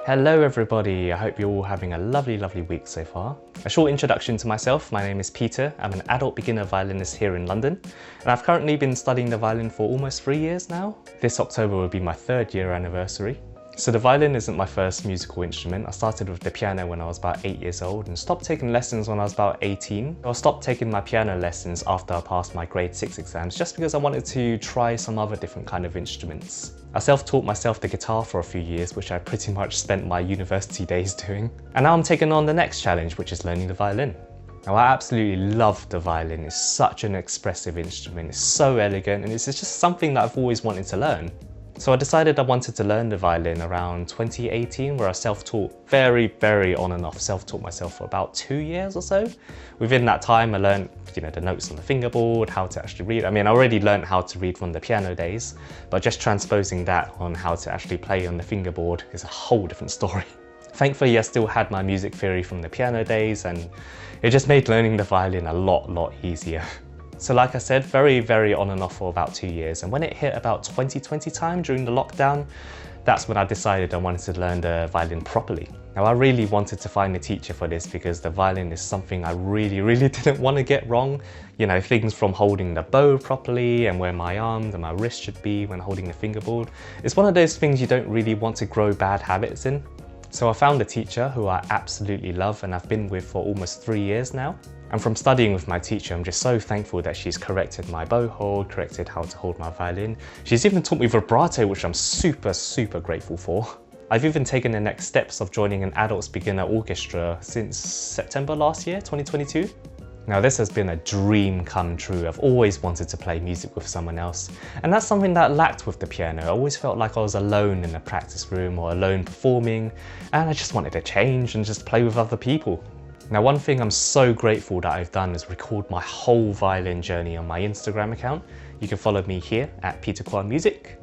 Hello everybody, I hope you're all having a lovely week so far. A short introduction to myself, my name is Peter, I'm an adult beginner violinist here in London, and I've currently been studying the violin for almost 3 years now. This October will be my 3rd year anniversary. So the violin isn't my first musical instrument. I started with the piano when I was about 8 years old and stopped taking lessons when I was about 18. I stopped taking my piano lessons after I passed my grade 6 exams just because I wanted to try some other different kind of instruments. I self-taught myself the guitar for a few years, which I pretty much spent my university days doing. And now I'm taking on the next challenge, which is learning the violin. Now I absolutely love the violin. It's such an expressive instrument. It's so elegant and it's just something that I've always wanted to learn. So I decided I wanted to learn the violin around 2018, where I self-taught, very on and off, self-taught myself for about 2 years or so. Within that time, I learned, the notes on the fingerboard, how to actually read. I mean, I already learned how to read from the piano days, but just transposing that on how to actually play on the fingerboard is a whole different story. Thankfully, I still had my music theory from the piano days, and it just made learning the violin a lot easier. So like I said, very on and off for about 2 years. And when it hit about 2020 time during the lockdown, that's when I decided I wanted to learn the violin properly. Now I really wanted to find a teacher for this because the violin is something I really didn't want to get wrong. Things from holding the bow properly and where my arms and my wrist should be when holding the fingerboard. It's one of those things you don't really want to grow bad habits in. So I found a teacher who I absolutely love and I've been with for almost 3 years now. And from studying with my teacher, I'm just so thankful that she's corrected my bow hold, corrected how to hold my violin. She's even taught me vibrato, which I'm super grateful for. I've even taken the next steps of joining an adults beginner orchestra since September last year, 2022. Now this has been a dream come true. I've always wanted to play music with someone else. And that's something that I lacked with the piano. I always felt like I was alone in a practice room or alone performing. And I just wanted to change and just play with other people. Now one thing I'm so grateful that I've done is record my whole violin journey on my Instagram account. You can follow me here at Peter Kwan Music.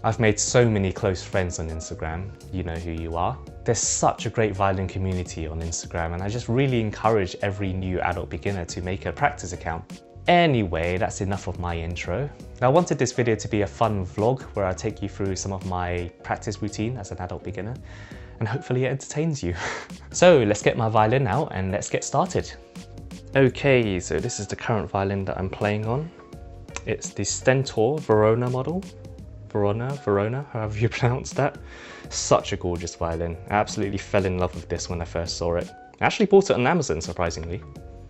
I've made so many close friends on Instagram, you know who you are. There's such a great violin community on Instagram and I just really encourage every new adult beginner to make a practice account. Anyway, that's enough of my intro. Now I wanted this video to be a fun vlog where I take you through some of my practice routine as an adult beginner and hopefully it entertains you. So let's get my violin out and let's get started. Okay, so this is the current violin that I'm playing on. It's the Stentor Verona model. Verona, however you pronounce that. Such a gorgeous violin. I absolutely fell in love with this when I first saw it. I actually bought it on Amazon, surprisingly.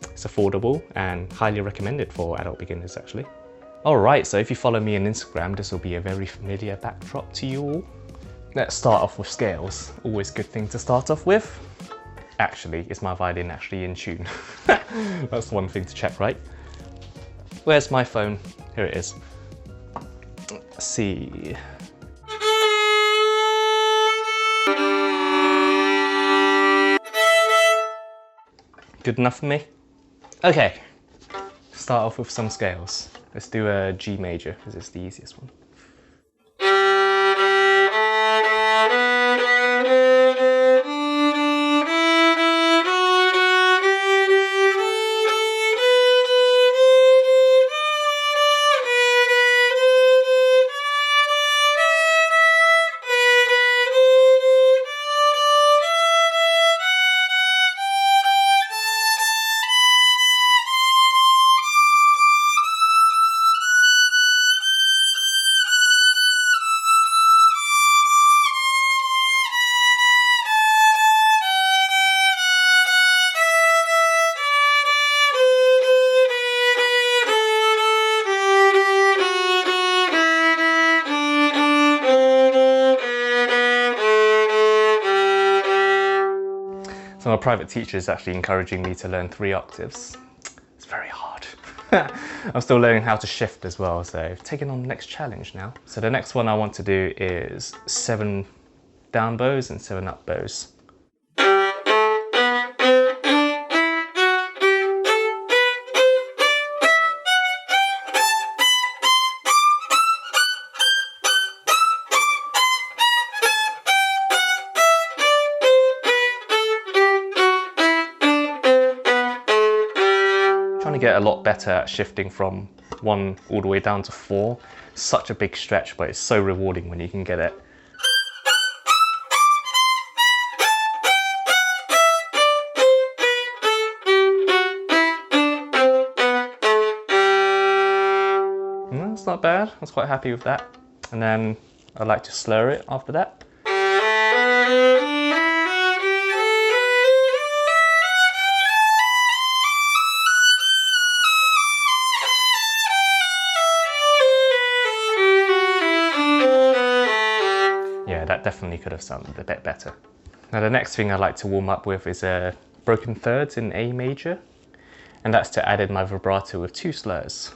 It's affordable and highly recommended for adult beginners, actually. Alright, so if you follow me on Instagram, this will be a very familiar backdrop to you all. Let's start off with scales. Always a good thing to start off with. Actually, is my violin actually in tune? That's one thing to check, right? Where's my phone? Here it is. Let's see. Good enough for me? Okay, start off with some scales. Let's do a G major because it's the easiest one. So my private teacher is actually encouraging me to learn 3 octaves. It's very hard. I'm still learning how to shift as well, so I've taken on the next challenge now. So the next one I want to do is 7 down bows and 7 up bows. Trying to get a lot better at shifting from 1 all the way down to 4. Such a big stretch, but it's so rewarding when you can get it. not bad. I was quite happy with that. And then I like to slur it after that. Yeah, that definitely could have sounded a bit better. Now the next thing I like to warm up with is broken thirds in A major, and that's to add in my vibrato with 2 slurs.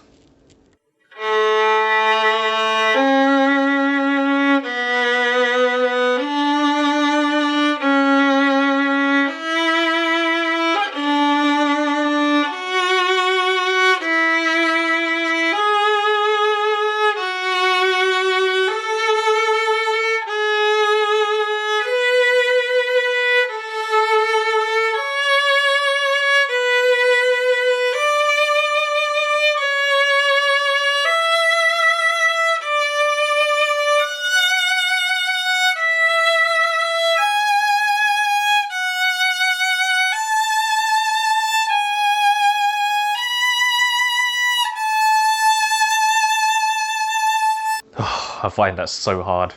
I find that so hard,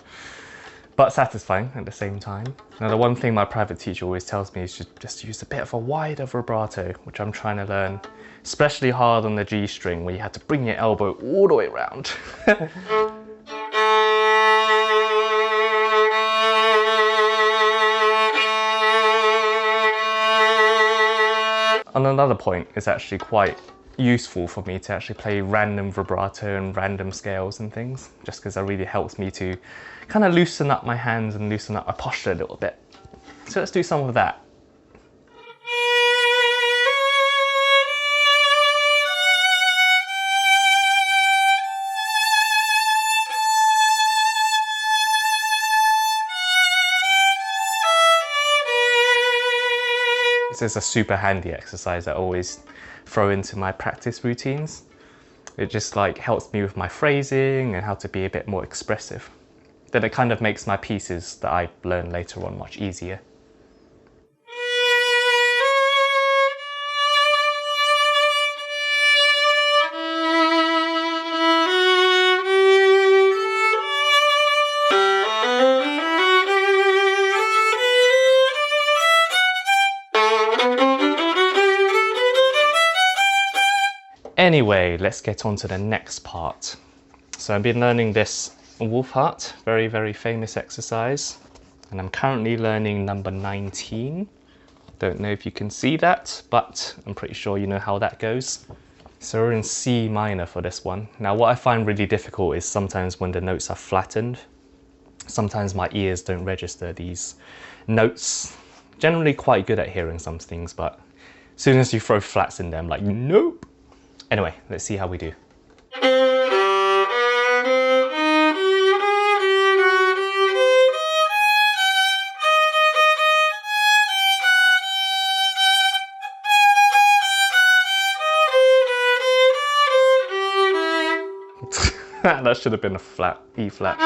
but satisfying at the same time. Now the one thing my private teacher always tells me is to just use a bit of a wider vibrato, which I'm trying to learn, especially hard on the G string where you have to bring your elbow all the way around. On another point, it's actually quite useful for me to actually play random vibrato and random scales and things, just because it really helps me to kind of loosen up my hands and loosen up my posture a little bit. So let's do some of that. This is a super handy exercise I always throw into my practice routines. It just like helps me with my phrasing and how to be a bit more expressive. Then it kind of makes my pieces that I learn later on much easier. Anyway, let's get on to the next part. So I've been learning this Wolfheart, very, very famous exercise. And I'm currently learning number 19. Don't know if you can see that, but I'm pretty sure you know how that goes. So we're in C minor for this one. Now what I find really difficult is sometimes when the notes are flattened, sometimes my ears don't register these notes. Generally quite good at hearing some things, but as soon as you throw flats in them, like, nope. Anyway, let's see how we do. That should have been a flat, E flat.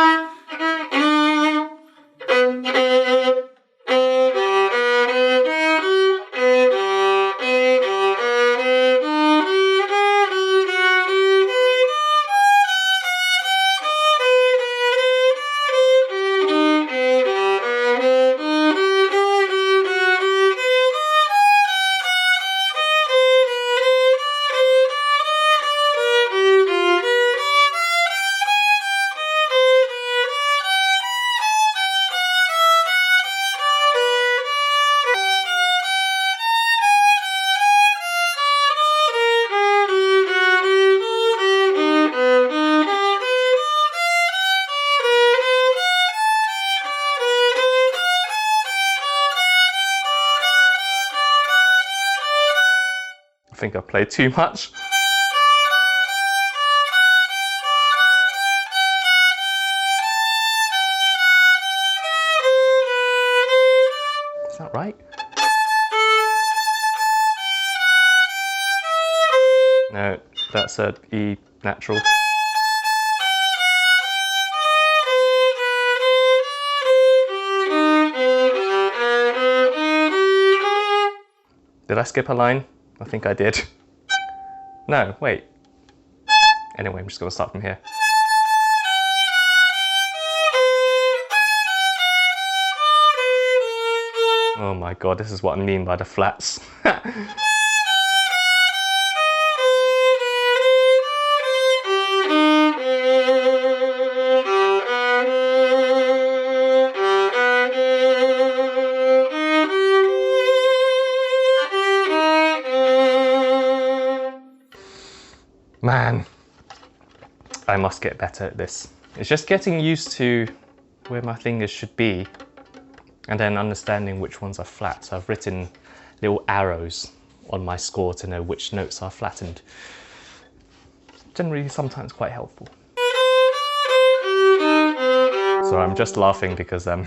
I think I played too much. Is that right? No, that's a E natural. Did I skip a line? I think I did. No, wait. Anyway, I'm just going to start from here. god, this is what I mean by the flats. Man, I must get better at this. It's just getting used to where my fingers should be and then understanding which ones are flat. So I've written little arrows on my score to know which notes are flattened. Generally sometimes quite helpful. So I'm just laughing because I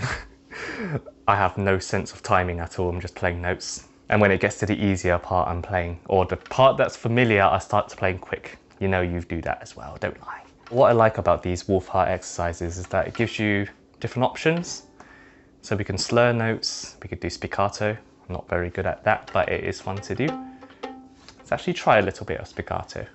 have no sense of timing at all. I'm just playing notes. And when it gets to the easier part I'm playing, or the part that's familiar, I start to play quick. You know you do that as well, don't lie. What I like about these Wolfheart exercises is that it gives you different options. So we can slur notes, we could do spiccato. I'm not very good at that, but it is fun to do. Let's actually try a little bit of spiccato.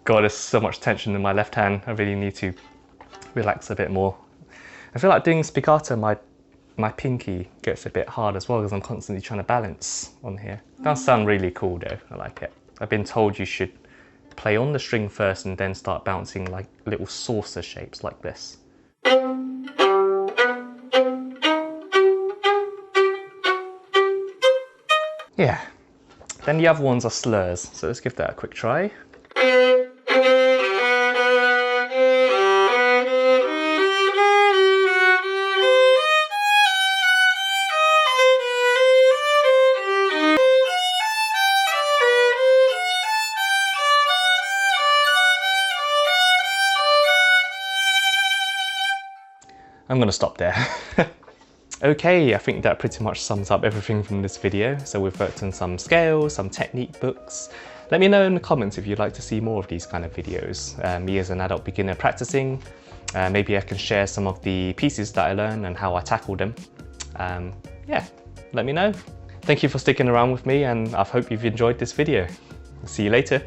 God, there's so much tension in my left hand. I really need to relax a bit more. I feel like doing spiccato, my pinky gets a bit hard as well because I'm constantly trying to balance on here. It does sound really cool though, I like it. I've been told you should play on the string first and then start bouncing like little saucer shapes like this. Yeah, then the other ones are slurs, so let's give that a quick try. I'm gonna stop there. Okay, I think that pretty much sums up everything from this video. So we've worked on some scales, some technique books. Let me know in the comments if you'd like to see more of these kind of videos. Me as an adult beginner practicing. Maybe I can share some of the pieces that I learned and how I tackle them. Yeah, let me know. Thank you for sticking around with me and I hope you've enjoyed this video. See you later.